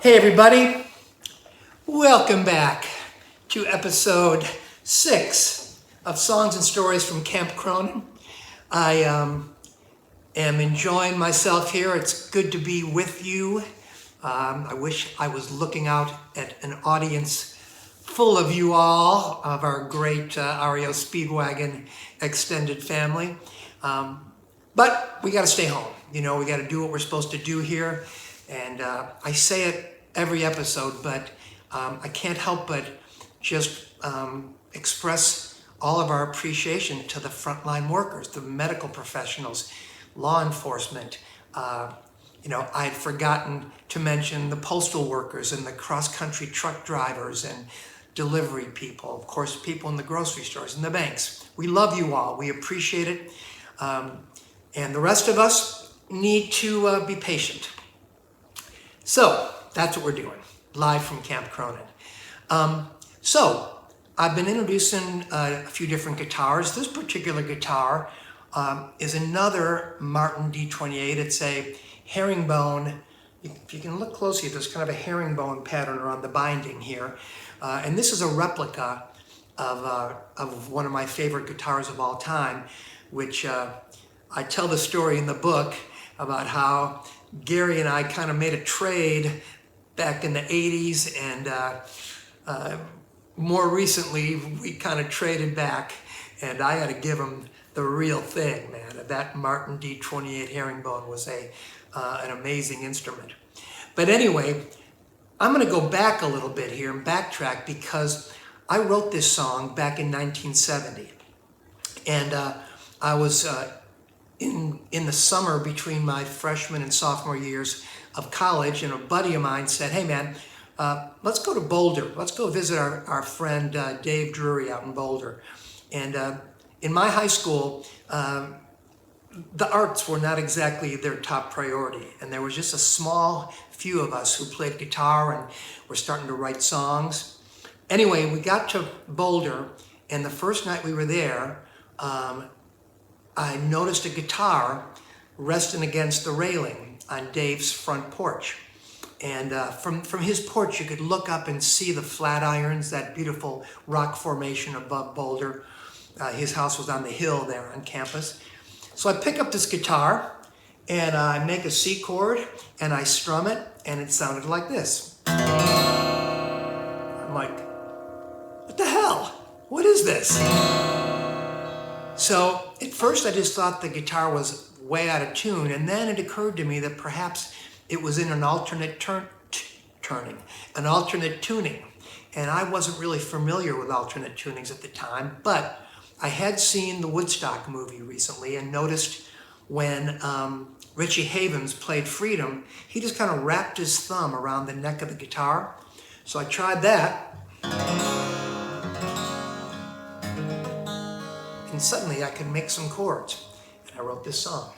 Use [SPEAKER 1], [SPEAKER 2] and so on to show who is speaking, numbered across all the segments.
[SPEAKER 1] Hey everybody, welcome back to episode 6 of Songs and Stories from Camp Cronin. I am enjoying myself here. It's good to be with you. I wish I was looking out at an audience full of you all, of our great REO Speedwagon extended family. But we got to stay home. You know, we got to do what we're supposed to do here. And I say it every episode, but I can't help but just express all of our appreciation to the frontline workers, the medical professionals, law enforcement. You know, I had forgotten to mention the postal workers and the cross-country truck drivers and delivery people, of course, people in the grocery stores and the banks. We love you all. We appreciate it. And the rest of us need to be patient. So that's what we're doing, live from Camp Cronin. So I've been introducing a few different guitars. This particular guitar is another Martin D28. It's a herringbone. If you can look closely, there's kind of a herringbone pattern around the binding here. And this is a replica of one of my favorite guitars of all time, which I tell the story in the book about how Gary and I kind of made a trade back in the 80s, and more recently we kind of traded back, and I had to give him the real thing, man. That Martin D28 herringbone was an amazing instrument. But anyway, I'm going to go back a little bit here and backtrack, because I wrote this song back in 1970, and I was in the summer between my freshman and sophomore years of college, and a buddy of mine said, hey man, let's go to Boulder. Let's go visit our friend Dave Drury out in Boulder. And in my high school, the arts were not exactly their top priority, and there was just a small few of us who played guitar and were starting to write songs. Anyway, we got to Boulder, and the first night we were there, I noticed a guitar resting against the railing on Dave's front porch. And from his porch, you could look up and see the Flatirons, that beautiful rock formation above Boulder. His house was on the hill there on campus. So I pick up this guitar, and I make a C chord, and I strum it, and it sounded like this. I'm like, what the hell? What is this? So at first I just thought the guitar was way out of tune, and then it occurred to me that perhaps it was in an alternate tuning. And I wasn't really familiar with alternate tunings at the time, but I had seen the Woodstock movie recently and noticed when Richie Havens played Freedom, he just kind of wrapped his thumb around the neck of the guitar. So I tried that. And suddenly I could make some chords, and I wrote this song.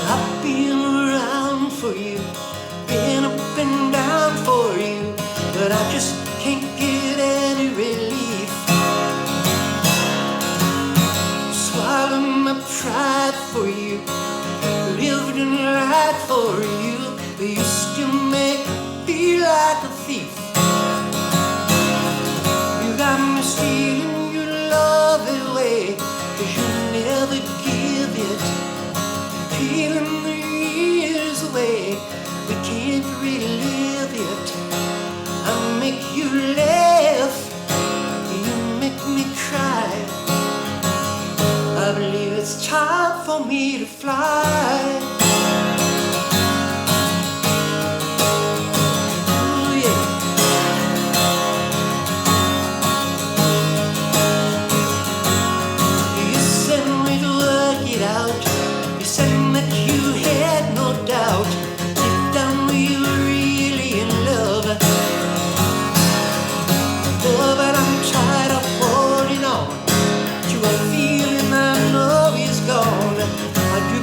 [SPEAKER 1] I've been around for you, been up and down for you, but I just can't get any relief. Swallow my pride for you, lived and lied for you, but you still make me feel like a thief. You got me stealing your love away, 'cause you never give it. Peeling the years away, we can't relive it. I make you laugh, you make me cry. I believe it's time for me to fly. Ooh, yeah. You said we'd work it out. You said that you had no doubt. Deep down we were really in love. Oh, but I'm tired of holding on to a feeling I know is gone. I do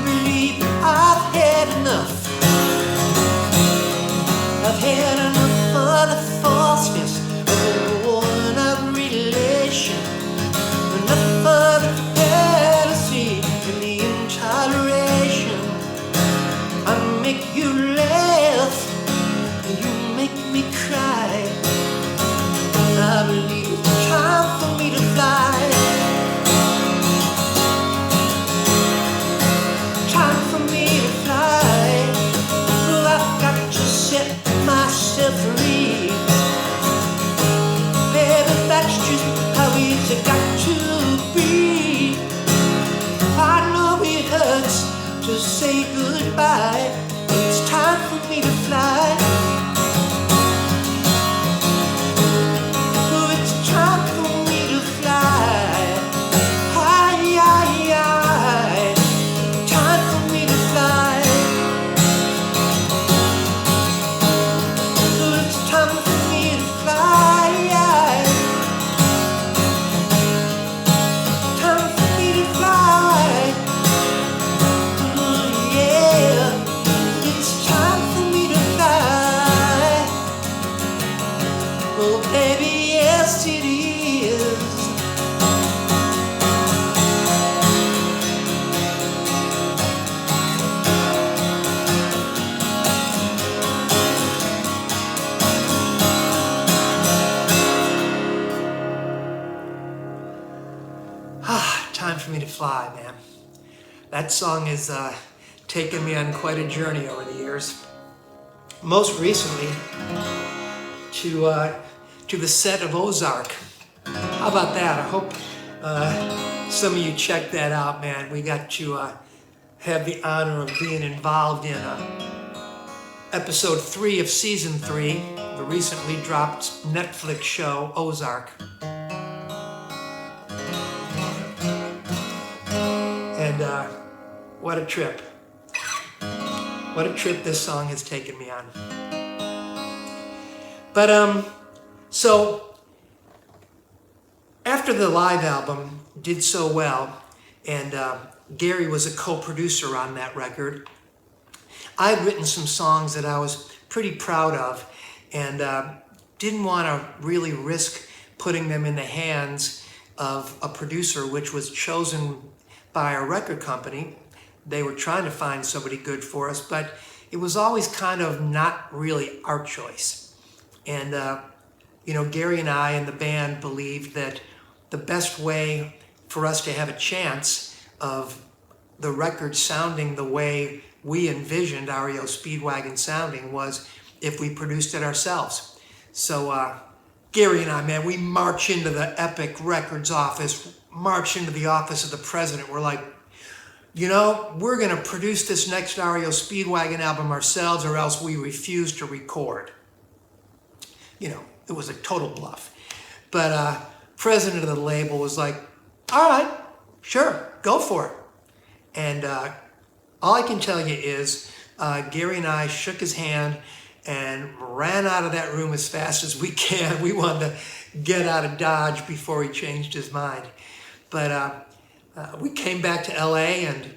[SPEAKER 1] You got to be. I know it hurts to say goodbye. It's time for me to fly. Oh, it's time for me to fly. Hi, hi, hi. Time for me to fly. Oh, it's time for me to fly. Time for me to fly. Oh, yeah. It's time for me to fly. Oh, baby, yes it is. Time for me to fly, man. That song has taken me on quite a journey over the years. Most recently, to the set of Ozark. How about that? I hope some of you checked that out, man. We got to have the honor of being involved in episode 3 of season 3, the recently dropped Netflix show Ozark. And what a trip. What a trip this song has taken me on. But so after the live album did so well, and Gary was a co-producer on that record, I had written some songs that I was pretty proud of, and didn't want to really risk putting them in the hands of a producer, which was chosen by a record company. They were trying to find somebody good for us, but it was always kind of not really our choice. And, Gary and I and the band believed that the best way for us to have a chance of the record sounding the way we envisioned REO Speedwagon sounding was if we produced it ourselves. So Gary and I, man, we march into the Epic Records office, march into the office of the president. We're like, we're going to produce this next REO Speedwagon album ourselves, or else we refuse to record. It was a total bluff. But president of the label was like, all right, sure, go for it. And all I can tell you is Gary and I shook his hand and ran out of that room as fast as we can. We wanted to get out of Dodge before he changed his mind. But we came back to LA and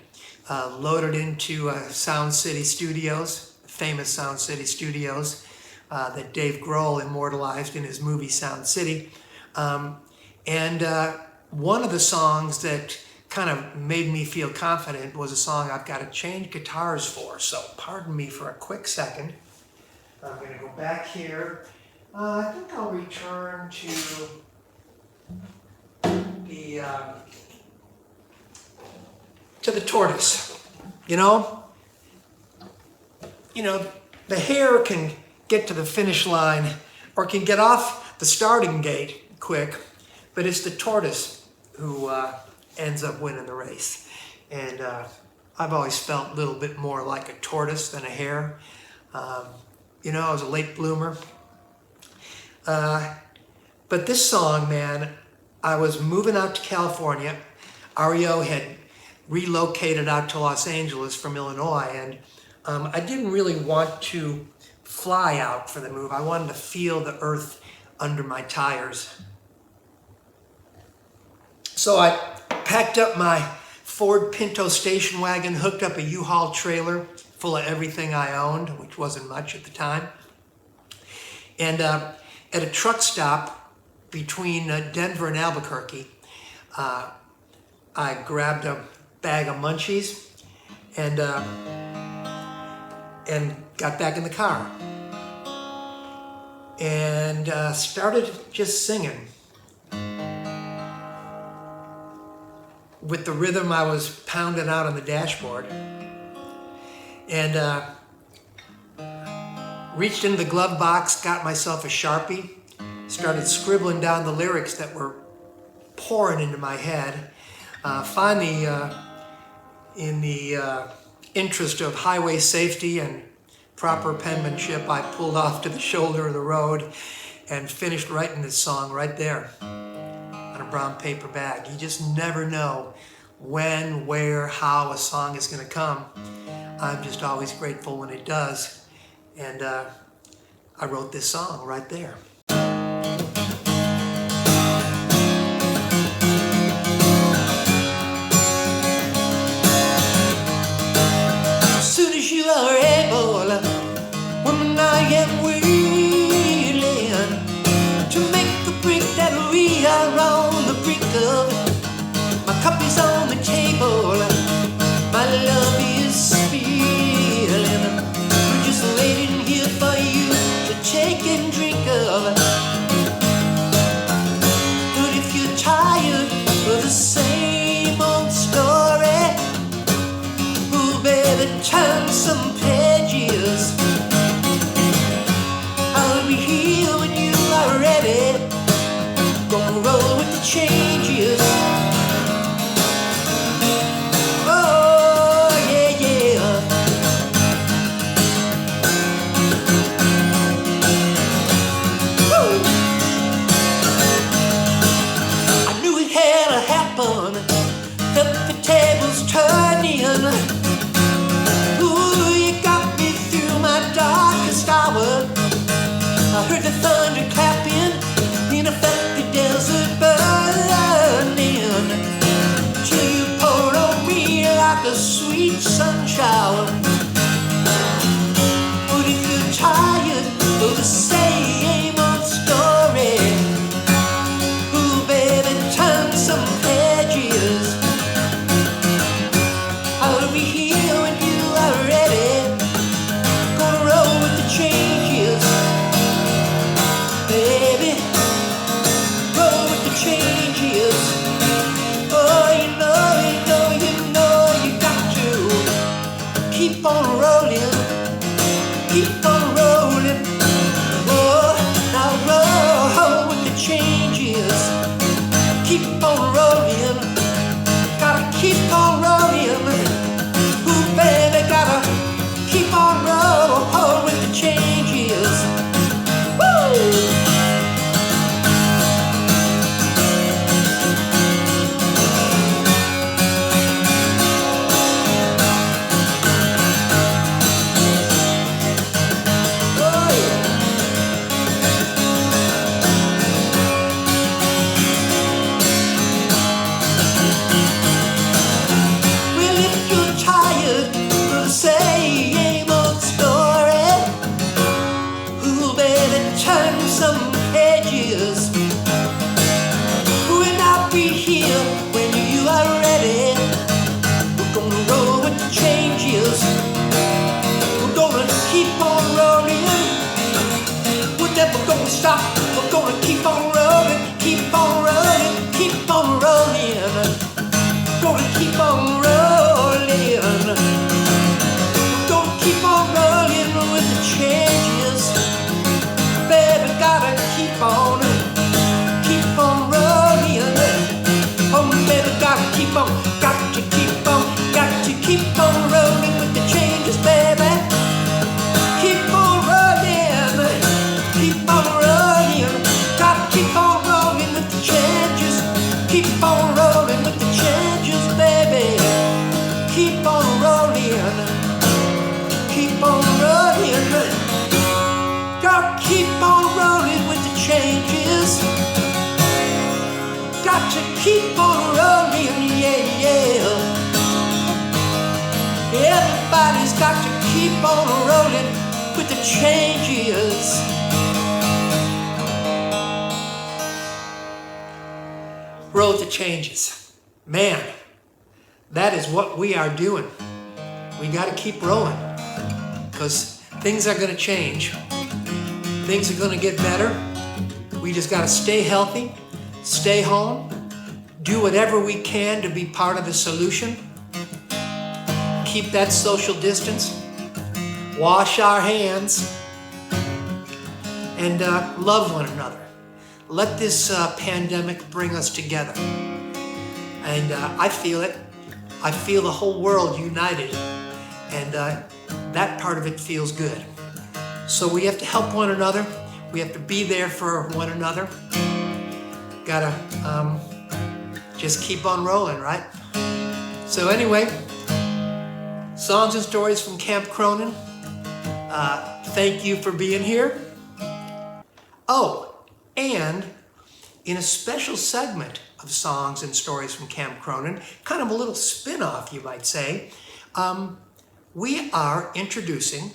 [SPEAKER 1] loaded into Sound City Studios, famous Sound City Studios that Dave Grohl immortalized in his movie Sound City. And one of the songs that kind of made me feel confident was a song I've got to change guitars for. So pardon me for a quick second. I'm going to go back here. I think I'll return to the tortoise. The hare can get to the finish line or can get off the starting gate quick, but it's the tortoise who ends up winning the race. And I've always felt a little bit more like a tortoise than a hare. I was a late bloomer. But this song, man, I was moving out to California. REO had relocated out to Los Angeles from Illinois, and I didn't really want to fly out for the move. I wanted to feel the earth under my tires. So I packed up my Ford Pinto station wagon, hooked up a U-Haul trailer full of everything I owned, which wasn't much at the time. And at a truck stop between Denver and Albuquerque, I grabbed a bag of munchies and got back in the car and started just singing with the rhythm I was pounding out on the dashboard, and reached into the glove box, got myself a Sharpie, started scribbling down the lyrics that were pouring into my head. Finally, in the interest of highway safety and proper penmanship, I pulled off to the shoulder of the road and finished writing this song right there on a brown paper bag. You just never know when, where, how a song is going to come. I'm just always grateful when it does. And I wrote this song right there. As soon as you are able, woman, I am willing to make the break that we are on the brink of. My cup is on the table, my love is spilling. We're just waiting here for you to take and drink of. But if you're tired of the same old story, oh baby, turn some pages. I'll be here when you are ready. Gonna roll with the changes. Oh yeah, yeah. Woo! I knew it had to happen. Felt the tables turning. Ooh, you got me through my darkest hour. I heard the thunder clapping, and I felt the desert burning, till you poured on me like a sweet sun shower. But if you're tired of the same old story, ooh baby, turn some pages. I'll be here when you are ready. Gonna roll with the changes. Baby, roll with the changes. Oh, you know, you got to keep on rolling, keep on rolling. Oh, now roll with the changes. Keep on rolling, gotta keep on rolling. Ooh, baby, gotta keep on rolling with the changes. Woo! Well, if you're tired of the same old story, ooh, baby, turn some pages. We'll not be here when you are ready. We're gonna roll with the changes. We're gonna keep on rolling. We're never gonna stop. We're gonna keep on rolling, keep on rolling, keep on rolling. Gonna keep on rolling. Gonna keep on rolling with the changes. Baby, gotta keep on rolling. Oh, baby, gotta keep on, got to keep on rolling with the changes, baby. Keep on rolling, gotta keep on rolling with the changes. Keep on rolling with the changes, baby. Keep on rolling, gotta keep on rolling with the changes. Got to keep on rolling, yeah, yeah. Everybody's got to keep on rolling with the changes. Roll with the changes. Man, that is what we are doing. We got to keep rolling, because things are going to change. Things are going to get better. We just got to stay healthy, stay home, do whatever we can to be part of the solution. Keep that social distance, wash our hands, and love one another. let this pandemic bring us together. And I feel it. I feel the whole world united, and that part of it feels good. So we have to help one another. We have to be there for one another. Gotta just keep on rolling, right? So anyway, songs and stories from Camp Cronin. Thank you for being here. Oh, and in a special segment of songs and stories from Camp Cronin, kind of a little spin-off, you might say, we are introducing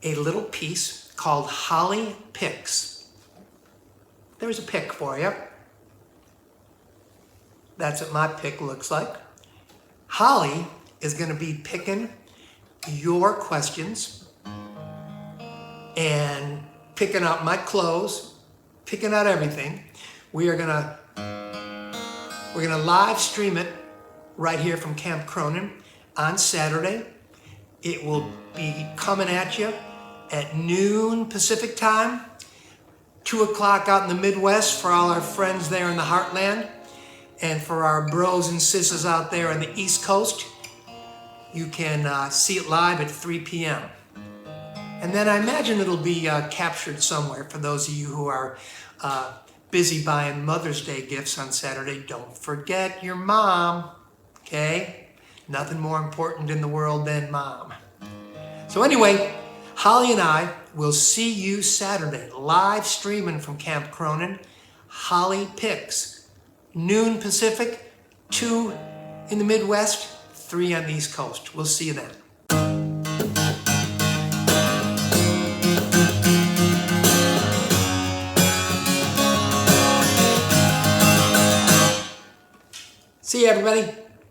[SPEAKER 1] a little piece called Holly Picks. There's a pick for you. That's what my pick looks like. Holly is going to be picking your questions and picking out my clothes, picking out everything. We're gonna live stream it right here from Camp Cronin on Saturday. It will be coming at you at noon Pacific time, 2 o'clock out in the Midwest for all our friends there in the Heartland, and for our bros and sisters out there on the East Coast, you can see it live at 3 p.m. And then I imagine it'll be captured somewhere for those of you who are busy buying Mother's Day gifts on Saturday. Don't forget your mom, okay? Nothing more important in the world than mom. So anyway, Holly and I will see you Saturday, live streaming from Camp Cronin. Holly Picks, noon Pacific, 2 in the Midwest, 3 on the East Coast. We'll see you then. See you, everybody.